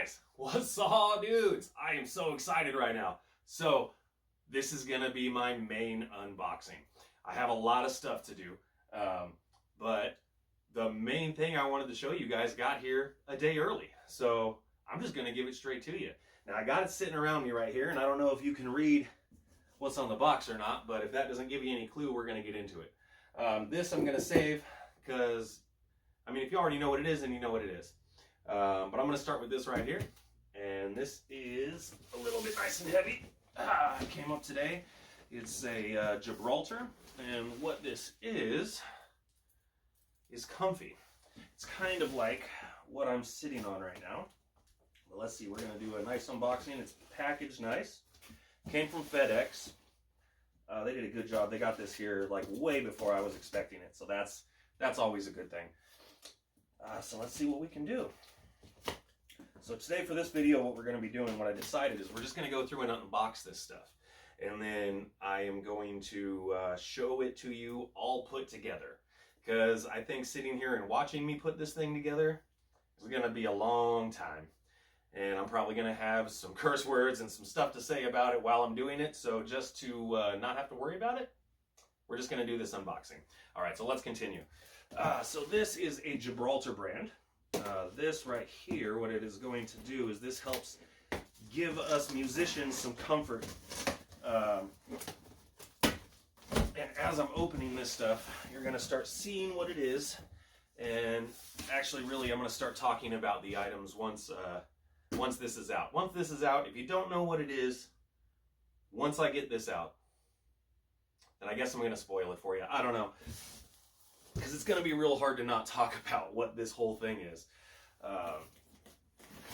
guys, what's up, dudes? I am so excited right now. So this is gonna be my main unboxing. I have a lot of stuff to do, but the main thing I wanted to show you guys got here a day early. So I'm just gonna give it straight to you. Now I got it sitting around me right here, and I don't know if you can read what's on the box or not, but if that doesn't give you any clue, we're gonna get into it. This I'm gonna save because, I mean, if you already know what it is, then you know what it is. But I'm going to start with this right here. And this is a little bit nice and heavy. It came up today. It's a Gibraltar. And what this is comfy. It's kind of like what I'm sitting on right now. But let's see, we're going to do a nice unboxing. It's packaged nice. Came from FedEx. They did a good job. They got this here like way before I was expecting it. So that's always a good thing. So let's see what we can do. So today for this video, what we're going to be doing, what I decided is we're just going to go through and unbox this stuff. And then I am going to show it to you all put together. Because I think sitting here and watching me put this thing together is going to be a long time. And I'm probably going to have some curse words and some stuff to say about it while I'm doing it. So just to not have to worry about it, we're just going to do this unboxing. All right, so let's continue. So this is a Gibraltar brand. This right here, what it is going to do is this helps give us musicians some comfort. And as I'm opening this stuff, you're going to start seeing what it is. And actually, really, I'm going to start talking about the items once this is out. Once this is out, if you don't know what it is, once I get this out, then I guess I'm going to spoil it for you. I don't know. Because it's going to be real hard to not talk about what this whole thing is.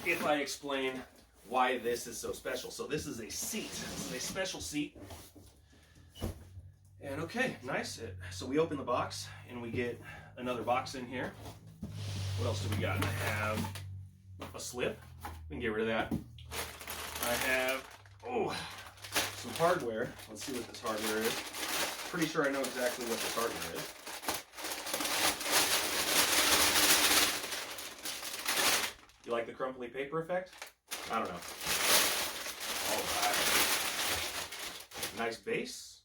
If I explain why this is so special. So this is a seat. This is a special seat. And okay, nice. So we open the box and we get another box in here. What else do we got? I have a slip. We can get rid of that. I have, some hardware. Let's see what this hardware is. Pretty sure I know exactly what this hardware is. You like the crumply paper effect? I don't know. All right. Nice base.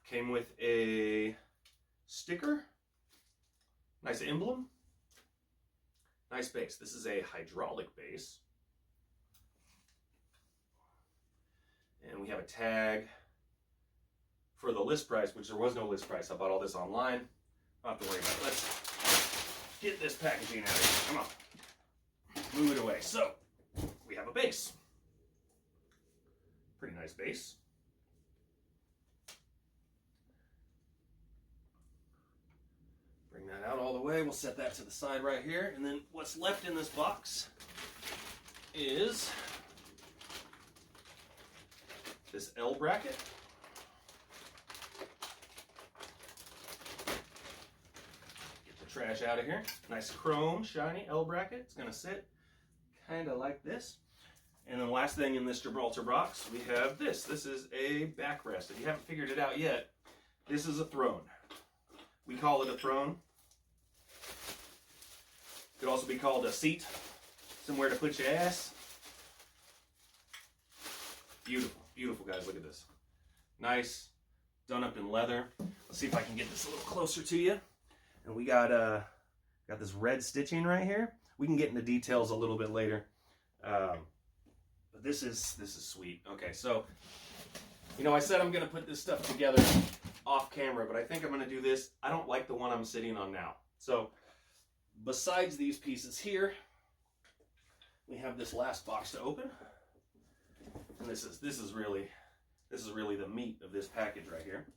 Came with a sticker. Nice emblem. Nice base. This is a hydraulic base. And we have a tag for the list price, which there was no list price. I bought all this online. Don't have to worry about it. Let's get this packaging out of here. Come on. Move it away. So, we have a base. Pretty nice base. Bring that out all the way. We'll set that to the side right here. And then what's left in this box is this L bracket. Get the trash out of here. Nice chrome, shiny L bracket. It's going to sit kind of like this. And then the last thing in this Gibraltar box, we have this. This is a backrest. If you haven't figured it out yet, this is a throne. We call it a throne. Could also be called a seat. Somewhere to put your ass. Beautiful, beautiful, guys. Look at this. Nice, done up in leather. Let's see if I can get this a little closer to you. And we got this red stitching right here. We can get into details a little bit later. But this is sweet. Okay, so, you know, I said I'm going to put this stuff together off camera, but I think I'm going to do this. I don't like the one I'm sitting on now. So, besides these pieces here, we have this last box to open. And this is really the meat of this package right here.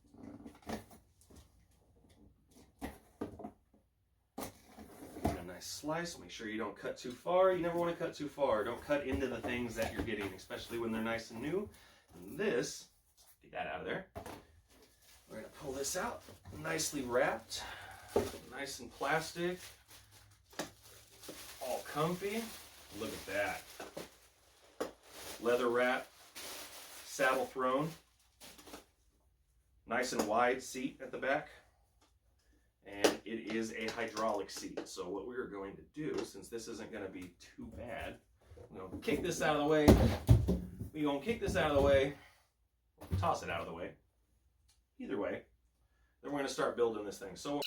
Nice slice. Make sure you don't cut too far. You never want to cut too far. Don't cut into the things that you're getting, especially when they're nice and new. And this, get that out of there. We're going to pull this out. Nicely wrapped. Nice and plastic. All comfy. Look at that. Leather wrap. Saddle throne. Nice and wide seat at the back. And it is a hydraulic seat. So what we're going to do, since this isn't going to be too bad, We're gonna kick this out of the way. We're gonna kick this out of the way. Toss it out of the way. Either way. Then we're gonna start building this thing. So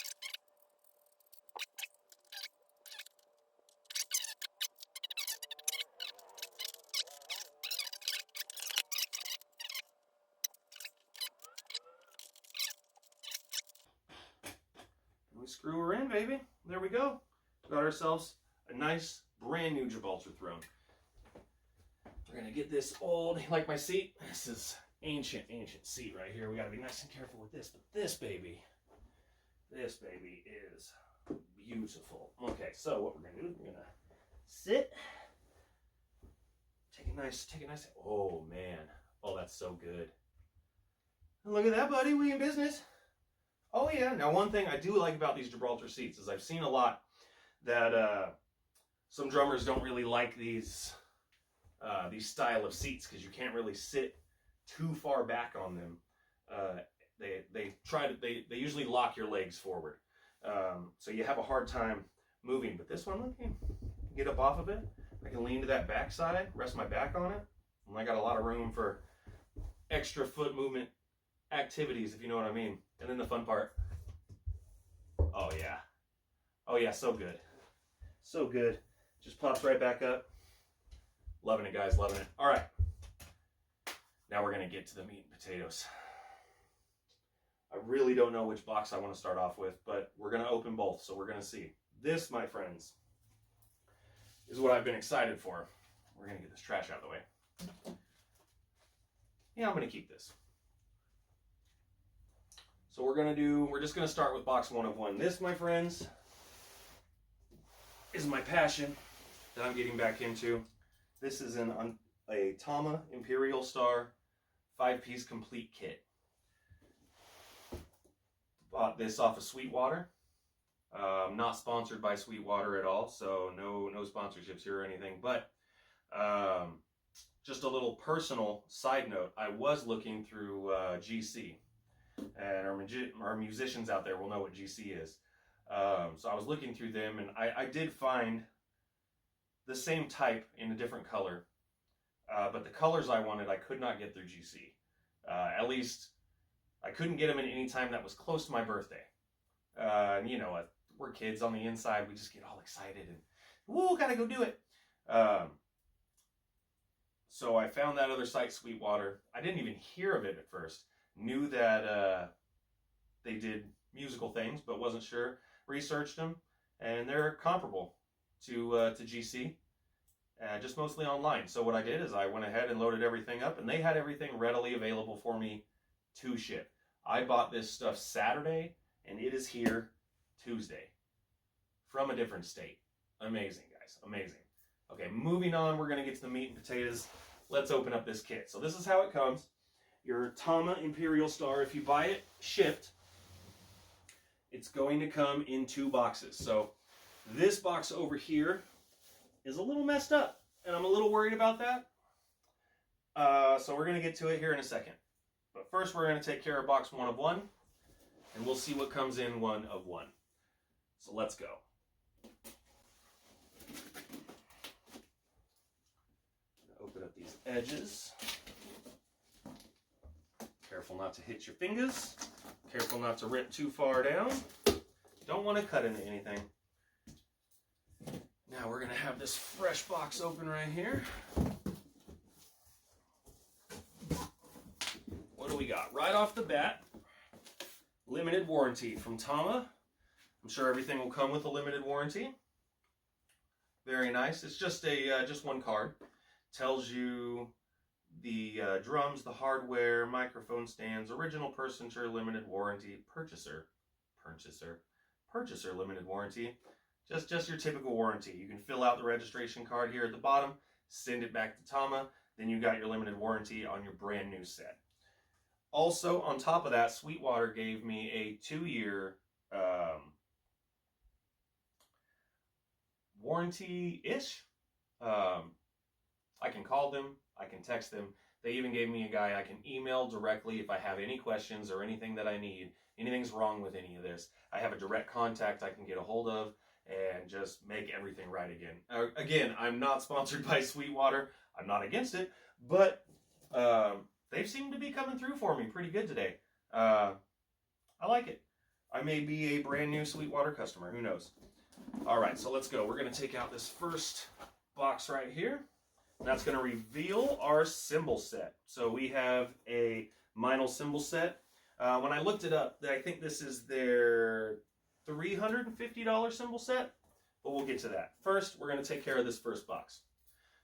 we screw her in, baby. There we go. Got ourselves a nice brand new Gibraltar throne. We're gonna get this old, like my seat. This is ancient seat right here. We gotta be nice and careful with this. But this baby is beautiful. Okay, so what we're gonna do is we're gonna sit. Take a nice. Oh man, oh that's so good. Look at that, buddy. We in business. Oh yeah. Now one thing I do like about these Gibraltar seats is I've seen a lot that some drummers don't really like these style of seats because you can't really sit too far back on them. They usually lock your legs forward, so you have a hard time moving. But this one, look, you get up off of it. I can lean to that back side, rest my back on it, and I got a lot of room for extra foot movement activities, if you know what I mean. And then the fun part. Oh yeah, so good. So good. Just pops right back up. Loving it, guys, loving it. All right. Now we're going to get to the meat and potatoes. I really don't know which box I want to start off with, but we're going to open both, so we're going to see. This, my friends, is what I've been excited for. We're going to get this trash out of the way. Yeah, I'm going to keep this. So we're just going to start with box 1 of 1. This, my friends, is my passion that I'm getting back into. This is a Tama Imperalstar 5-piece complete kit. Bought this off of Sweetwater. Not sponsored by Sweetwater at all, so no sponsorships here or anything. But just a little personal side note, I was looking through GC. And our musicians out there will know what GC is. So I was looking through them, and I did find the same type in a different color. But the colors I wanted, I could not get through GC. At least, I couldn't get them in any time that was close to my birthday. You know, we're kids on the inside. We just get all excited and, whoa, gotta go do it. So I found that other site, Sweetwater. I didn't even hear of it at first. Knew that they did musical things, but wasn't sure. Researched them, and they're comparable to GC, just mostly online. So what I did is I went ahead and loaded everything up, and they had everything readily available for me to ship. I bought this stuff Saturday, and it is here Tuesday from a different state. Amazing, guys, amazing. Okay, moving on, we're going to get to the meat and potatoes. Let's open up this kit. So this is how it comes. Your Tama Imperalstar, if you buy it shipped, it's going to come in 2 boxes. So this box over here is a little messed up, and I'm a little worried about that. So we're going to get to it here in a second. But first we're going to take care of box 1 of 1, and we'll see what comes in 1 of 1. So let's go. Open up these edges. Careful not to hit your fingers. Careful not to rip too far down. Don't want to cut into anything. Now we're going to have this fresh box open right here. What do we got? Right off the bat, limited warranty from Tama. I'm sure everything will come with a limited warranty. Very nice. It's just just 1 card. Tells you the drums, the hardware, microphone stands, original purchaser, limited warranty, purchaser limited warranty. Just your typical warranty. You can fill out the registration card here at the bottom, send it back to Tama, then you got your limited warranty on your brand new set. Also, on top of that, Sweetwater gave me a 2-year warranty-ish. I can call them, I can text them. They even gave me a guy I can email directly if I have any questions or anything that I need. Anything's wrong with any of this, I have a direct contact I can get a hold of, and just make everything right again. Again, I'm not sponsored by Sweetwater. I'm not against it, but they seem to be coming through for me pretty good today. I like it. I may be a brand new Sweetwater customer. Who knows? All right, so let's go. We're going to take out this first box right here. That's going to reveal our symbol set. So we have a Meinl symbol set. When I looked it up, I think this is their $350 symbol set, but we'll get to that. First, we're going to take care of this first box.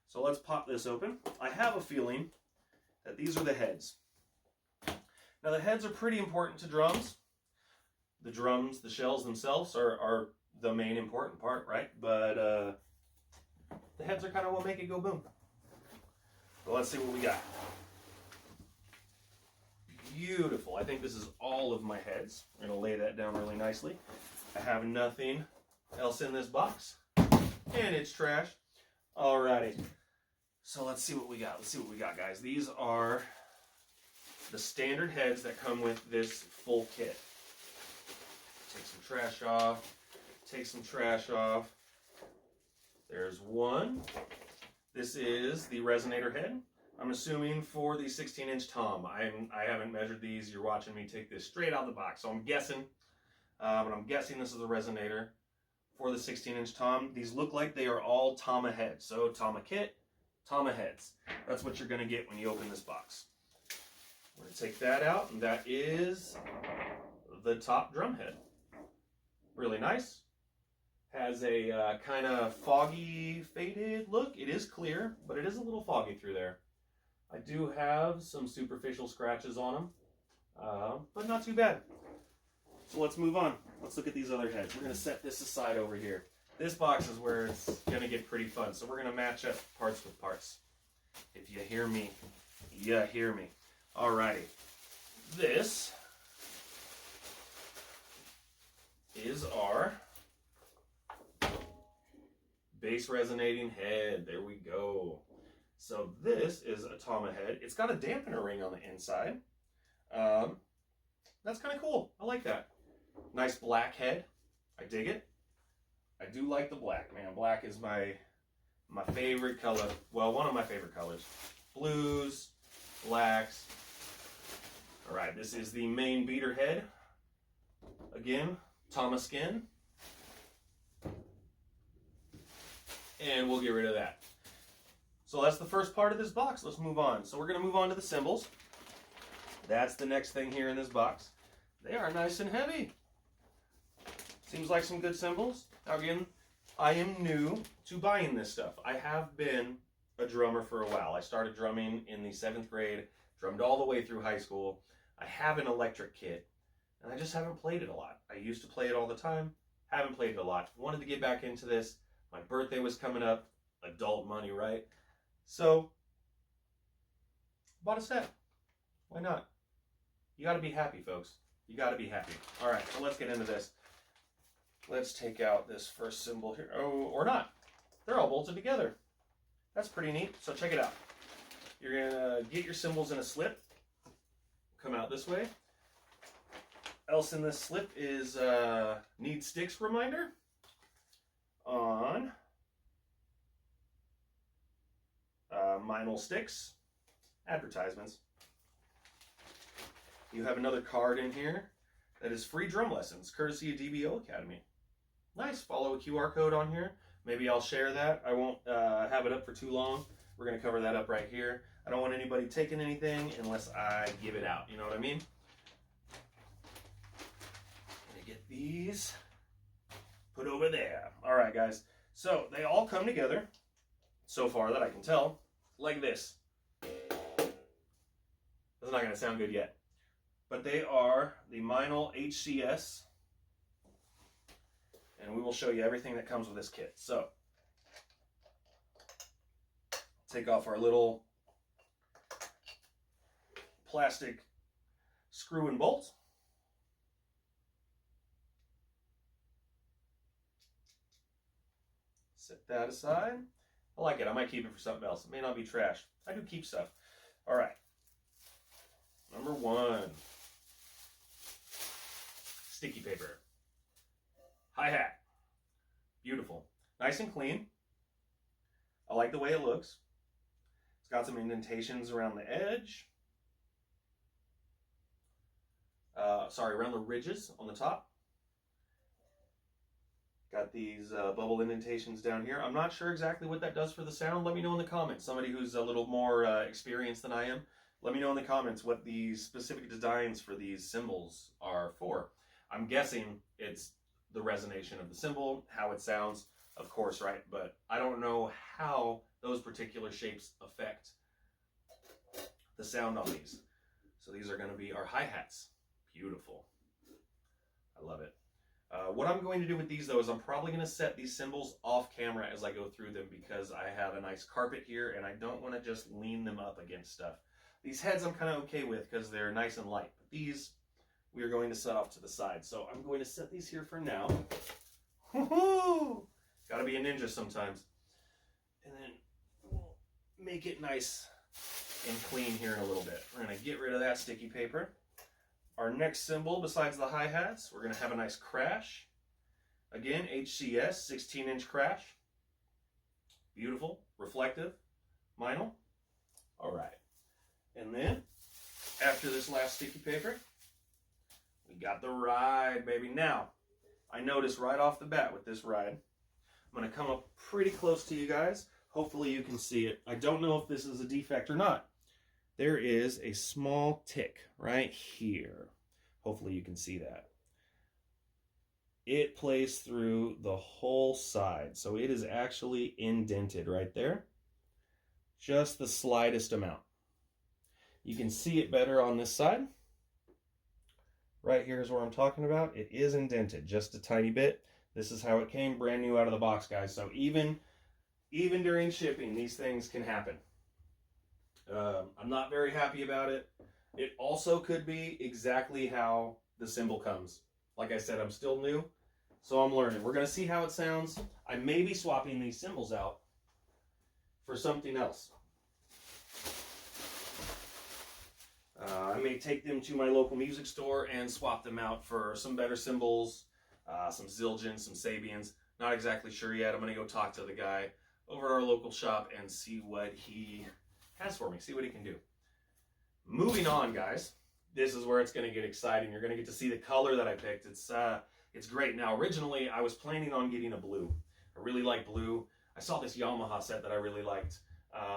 So let's pop this open. I have a feeling that these are the heads. Now the heads are pretty important to drums. The drums, the shells themselves are the main important part, right? But the heads are kind of what make it go boom. So let's see what we got. Beautiful. I think this is all of my heads. We're going to lay that down really nicely. I have nothing else in this box. And it's trash. Alrighty. So let's see what we got. Let's see what we got, guys. These are the standard heads that come with this full kit. Take some trash off. Take some trash off. There's one. This is the resonator head. I'm assuming for the 16-inch tom. I haven't measured these. You're watching me take this straight out of the box. So I'm guessing, but I'm guessing this is a resonator for the 16-inch tom. These look like they are all Tama heads. So Tama kit, Tama heads. That's what you're going to get when you open this box. We're going to take that out, and that is the top drum head. Really nice. Has a kind of foggy, faded look. It is clear, but it is a little foggy through there. I do have some superficial scratches on them, but not too bad. So let's move on. Let's look at these other heads. We're going to set this aside over here. This box is where it's going to get pretty fun. So we're going to match up parts with parts. If you hear me, you hear me. Alrighty. This is our bass resonating head. There we go. So this is a Tama head. It's got a dampener ring on the inside. That's kind of cool. I like that. Nice black head. I dig it. I do like the black, man. Black is my favorite color. Well, one of my favorite colors. Blues, blacks. All right, this is the main beater head. Again, Tama skin. And we'll get rid of that. So that's the first part of this box. Let's move on. So we're going to move on to the cymbals. That's the next thing here in this box. They are nice and heavy. Seems like some good cymbals. Now again, I am new to buying this stuff. I have been a drummer for a while. I started drumming in the 7th grade, drummed all the way through high school. I have an electric kit, and I just haven't played it a lot. I used to play it all the time, haven't played it a lot. Wanted to get back into this. My birthday was coming up, adult money, right? So, bought a set. Why not? You gotta be happy, folks. You gotta be happy. All right, so let's get into this. Let's take out this first cymbal here. Oh, or not. They're all bolted together. That's pretty neat. So check it out. You're gonna get your cymbals in a slip. Come out this way. Else in this slip is need sticks reminder on Meinl sticks, advertisements. You have another card in here that is free drum lessons, courtesy of DBO Academy. Nice, follow a QR code on here. Maybe I'll share that. I won't have it up for too long. We're gonna cover that up right here. I don't want anybody taking anything unless I give it out, you know what I mean? I'm gonna get these put over there. All right, guys. So they all come together, so far that I can tell, like this. That's not gonna sound good yet. But they are the Meinl HCS, and we will show you everything that comes with this kit. So, take off our little plastic screw and bolt. Set that aside. I like it. I might keep it for something else. It may not be trash. I do keep stuff. All right. Number 1. Sticky paper. Hi-hat. Beautiful. Nice and clean. I like the way it looks. It's got some indentations around the edge. Around the ridges on the top. Got these bubble indentations down here. I'm not sure exactly what that does for the sound. Let me know in the comments. Somebody who's a little more experienced than I am, let me know in the comments what the specific designs for these cymbals are for. I'm guessing it's the resonation of the cymbal, how it sounds, of course, right? But I don't know how those particular shapes affect the sound on these. So these are going to be our hi-hats. Beautiful. I love it. What I'm going to do with these, though, is I'm probably going to set these cymbals off camera as I go through them because I have a nice carpet here and I don't want to just lean them up against stuff. These heads I'm kind of okay with because they're nice and light. But these, we are going to set off to the side. So I'm going to set these here for now. Woohoo! Got to be a ninja sometimes. And then we'll make it nice and clean here in a little bit. We're going to get rid of that sticky paper. Our next cymbal, besides the hi-hats, we're going to have a nice crash. Again, HCS, 16-inch crash. Beautiful, reflective, vinyl. All right. And then, after this last sticky paper, we got the ride, baby. Now, I noticed right off the bat with this ride, I'm going to come up pretty close to you guys. Hopefully you can see it. I don't know if this is a defect or not. There is a small tick right here. Hopefully you can see that. It plays through the whole side, so it is actually indented right there. Just the slightest amount. You can see it better on this side. Right here is where I'm talking about. It is indented just a tiny bit. This is how it came brand new out of the box, guys. So even during shipping, these things can happen. I'm not very happy about it. It also could be exactly how the cymbal comes. Like I said, I'm still new, so I'm learning. We're going to see how it sounds. I may be swapping these cymbals out for something else. I may take them to my local music store and swap them out for some better cymbals, some Zildjians, some Sabians. Not exactly sure yet. I'm going to go talk to the guy over at our local shop and see what he has for me, see what he can do. Moving on, guys. This is where it's going to get exciting. You're going to get to see the color that I picked. It's great. Now, originally, I was planning on getting a blue. I really like blue. I saw this Yamaha set that I really liked.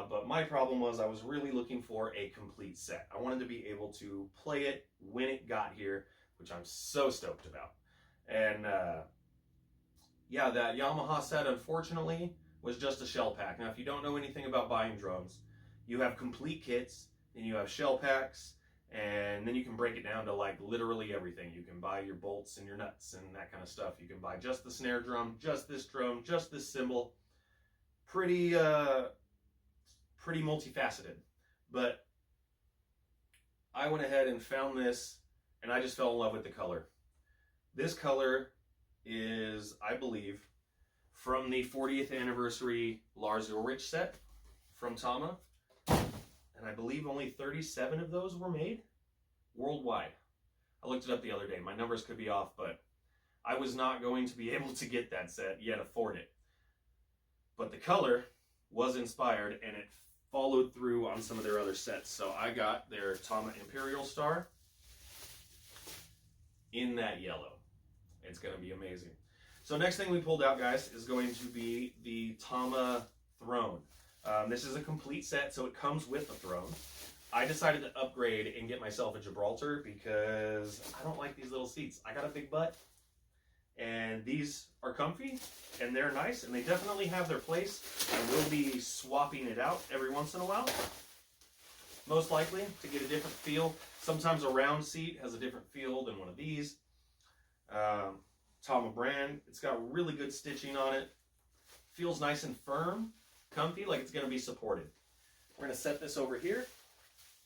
But my problem was I was really looking for a complete set. I wanted to be able to play it when it got here, which I'm so stoked about. And yeah, that Yamaha set, unfortunately, was just a shell pack. Now, if you don't know anything about buying drums, you have complete kits, and you have shell packs, and then you can break it down to like literally everything. You can buy your bolts and your nuts and that kind of stuff. You can buy just the snare drum, just this cymbal. Pretty multifaceted. But I went ahead and found this, and I just fell in love with the color. This color is, I believe, from the 40th anniversary Lars Ulrich set from Tama. And I believe only 37 of those were made worldwide. I looked it up the other day. My numbers could be off, but I was not going to be able to get that set, yet afford it. But the color was inspired, and it followed through on some of their other sets. So I got their Tama Imperalstar in that yellow. It's going to be amazing. So next thing we pulled out, guys, is going to be the Tama Throne. This is a complete set, so it comes with a throne. I decided to upgrade and get myself a Gibraltar because I don't like these little seats. I got a big butt, and these are comfy, and they're nice, and they definitely have their place. I will be swapping it out every once in a while, most likely, to get a different feel. Sometimes a round seat has a different feel than one of these. Tama brand. It's got really good stitching on it. Feels nice and firm. Comfy, like it's going to be supported. We're going to set this over here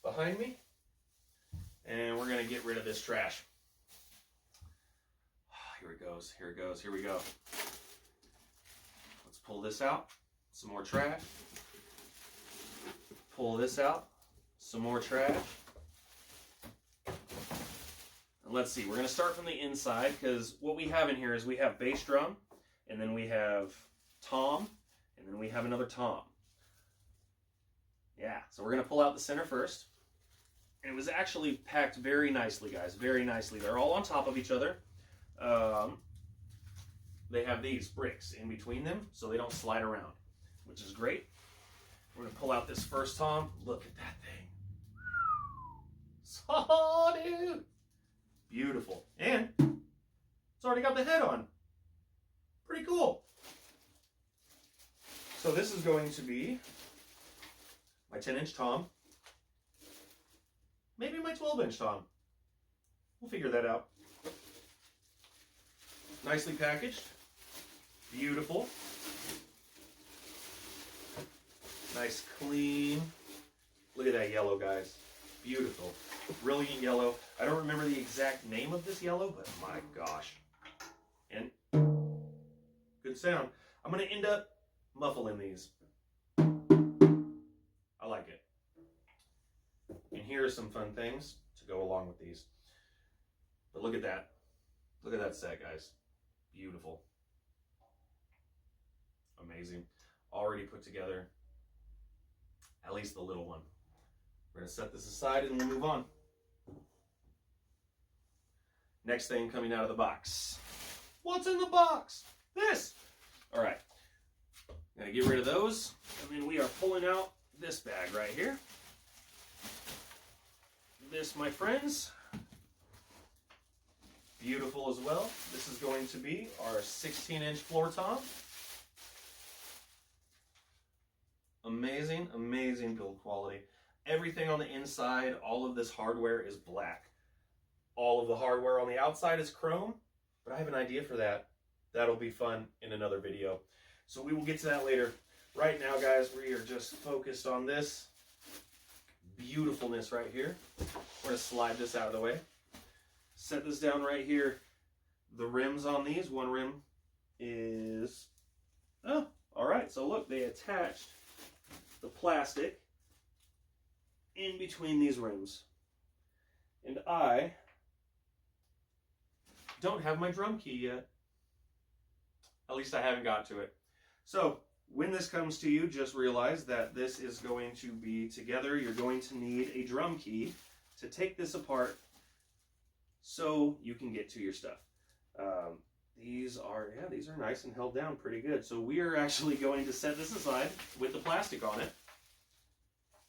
behind me, and we're going to get rid of this trash. Here it goes, here it goes, here we go. Let's pull this out, some more trash. Pull this out, some more trash. And let's see, we're going to start from the inside because what we have in here is we have bass drum, and then we have tom, and then we have another tom. Yeah, so we're going to pull out the center first. And it was actually packed very nicely, guys, very nicely. They're all on top of each other. They have these bricks in between them so they don't slide around, which is great. We're going to pull out this first tom. Look at that thing. Oh, dude. Beautiful. And it's already got the head on. Pretty cool. So this is going to be my 10-inch tom. Maybe my 12-inch tom. We'll figure that out. Nicely packaged. Beautiful. Nice, clean. Look at that yellow, guys. Beautiful. Brilliant yellow. I don't remember the exact name of this yellow, but my gosh. And good sound. I'm going to end up muffling these. I like it. And here are some fun things to go along with these. But look at that. Look at that set, guys. Beautiful. Amazing. Already put together. At least the little one. We're going to set this aside and we'll move on. Next thing coming out of the box. What's in the box? This. All right. Going to get rid of those. And then we are pulling out this bag right here. This, my friends, beautiful as well. This is going to be our 16-inch floor tom. Amazing, amazing build quality. Everything on the inside, all of this hardware is black. All of the hardware on the outside is chrome, but I have an idea for that. That'll be fun in another video. So we will get to that later. Right now, guys, we are just focused on this beautifulness right here. We're going to slide this out of the way. Set this down right here. The rims on these, one rim is, oh, all right. So look, they attached the plastic in between these rims. And I don't have my drum key yet. At least I haven't got to it. So when this comes to you, just realize that this is going to be together. You're going to need a drum key to take this apart so you can get to your stuff. These are nice and held down pretty good. So we are actually going to set this aside with the plastic on it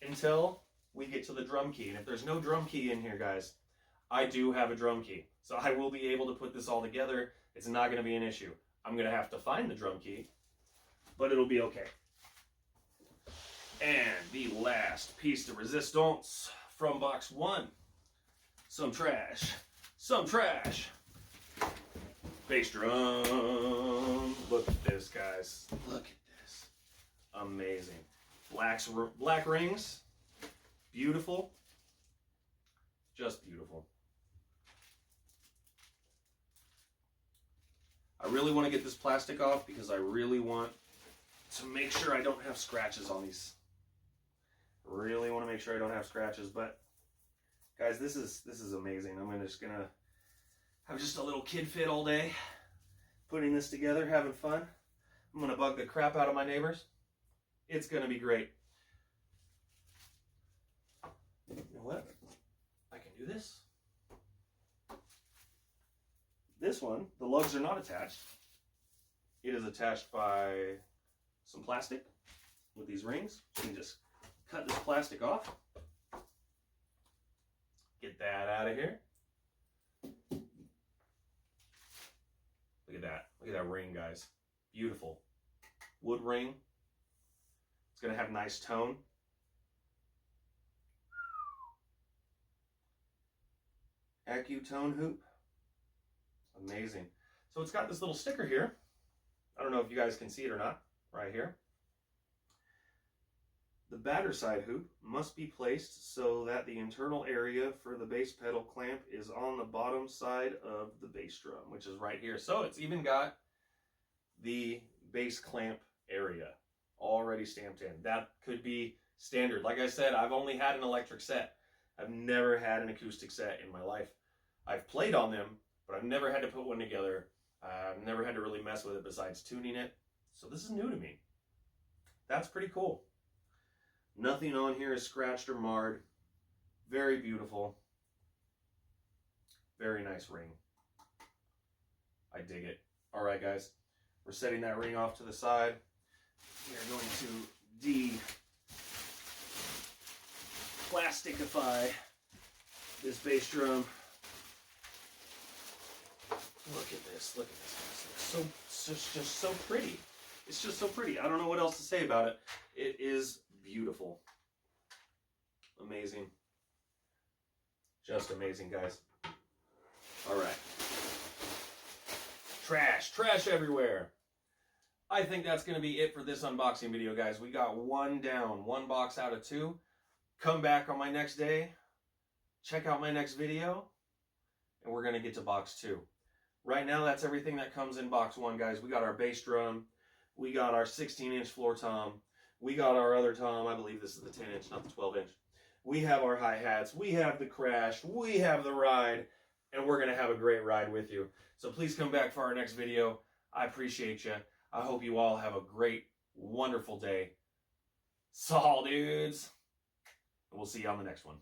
until we get to the drum key. And if there's no drum key in here, guys, I do have a drum key. So I will be able to put this all together. It's not going to be an issue. I'm going to have to find the drum key, but it'll be okay. And the last piece de resistance from box one. Some trash. Some trash. Bass drum. Look at this, guys. Look at this. Amazing. Black rings. Beautiful. Just beautiful. I really want to get this plastic off because I really want to make sure I don't have scratches on these. Really want to make sure I don't have scratches, but guys, this is amazing. I'm just gonna have just a little kid fit all day, putting this together, having fun. I'm gonna bug the crap out of my neighbors. It's gonna be great. You know what? I can do this. This one, the lugs are not attached. It is attached by some plastic with these rings. So you can just cut this plastic off. Get that out of here. Look at that. Look at that ring, guys. Beautiful. Wood ring. It's going to have nice tone. AccuTone hoop. Amazing. So it's got this little sticker here. I don't know if you guys can see it or not. Right here. The batter side hoop must be placed so that the internal area for the bass pedal clamp is on the bottom side of the bass drum, which is right here. So it's even got the bass clamp area already stamped in. That could be standard. Like I said, I've only had an electric set. I've never had an acoustic set in my life. I've played on them, but I've never had to put one together. I've never had to really mess with it besides tuning it. So this is new to me. That's pretty cool. Nothing on here is scratched or marred. Very beautiful. Very nice ring. I dig it. All right, guys. We're setting that ring off to the side. We are going to de-plasticify this bass drum. Look at this. Look at this, guys. It's just so pretty. It's just so pretty. I don't know what else to say about it. It is beautiful. Amazing. Just amazing, guys. All right. Trash everywhere. I think that's going to be it for this unboxing video, guys. We got one down, one box out of 2. Come back on my next day. Check out my next video. And we're going to get to box 2. Right now, that's everything that comes in box 1, guys. We got our bass drum. We got our 16-inch floor tom. We got our other tom. I believe this is the 10-inch, not the 12-inch. We have our hi-hats. We have the crash. We have the ride. And we're going to have a great ride with you. So please come back for our next video. I appreciate you. I hope you all have a great, wonderful day. Saw, dudes. And we'll see you on the next one.